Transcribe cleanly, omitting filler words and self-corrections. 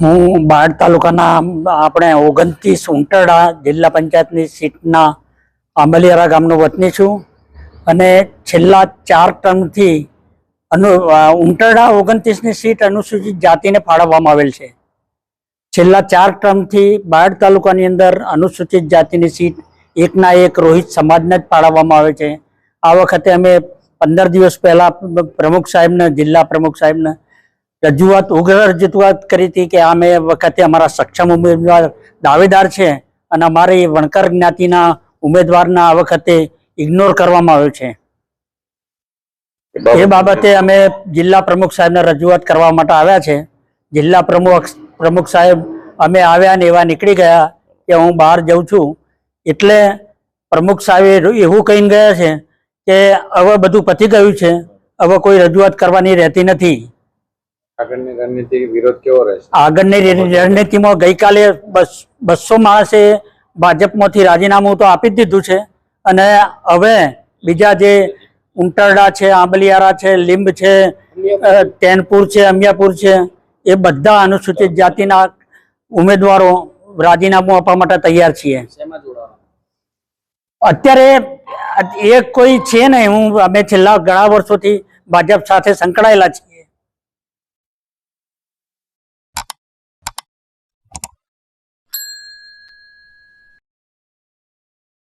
હું બાળ તાલુકાના આપણે 29 ઉંટરડા જિલ્લા પંચાયતની સીટના આંબલિયારા ગામનો વતની છું અને છેલ્લા 4 ટર્મથી ઉંટરડા 29ની સીટ અનુસૂચિત જાતિને ફાળવવામાં આવેલ છે। છેલ્લા 4 ટર્મથી બાળ તાલુકાની અંદર અનુસૂચિત જાતિની સીટ એકના એક રોહિત સમાજને જ ફાળવવામાં આવે છે। આ વખતે અમે 15 દિવસ પહેલા પ્રમુખ સાહેબને જિલ્લા પ્રમુખ સાહેબને ઉગ્ર રજૂઆત કરી હતી કે અમે વખતે અમારા સક્ષમ ઉમેદવાર દાવેદાર છે અને અમારી વણકર જ્ઞાતિના ઉમેદવારના આ વખતે ઇગ્નોર કરવામાં આવ્યો છે। એ બાબતે અમે જિલ્લા પ્રમુખ સાહેબને રજૂઆત કરવા માટે આવ્યા છે। જિલ્લા પ્રમુખ સાહેબ અમે આવ્યા ને એવા નીકળી ગયા કે હું બહાર જઉં છું, એટલે પ્રમુખ સાહેબ એવું કહીને ગયા છે કે હવે બધું પતી ગયું છે, હવે કોઈ રજૂઆત કરવાની રહેતી નથી। આગળની રણનીતિ વિરોધ કેવો રહેશે? આગળની રણનીતિમાં ગઈકાલે 200 માણસે ભાજપમાંથી રાજીનામું તો આપી જ દીધું છે અને હવે બીજા જે ઉંટરડા છે, આંબલિયારા છે, લીંબ છે, ટેનપુર છે, અમિયાપુર છે, એ બધા અનુસૂચિત જાતિના ઉમેદવારો રાજીનામું આપવા માટે તૈયાર છીએ। અત્યારે એક કોઈ છે નહીં, અમે છેલ્લા ઘણા વર્ષોથી ભાજપ સાથે સંકળાયેલા છીએ।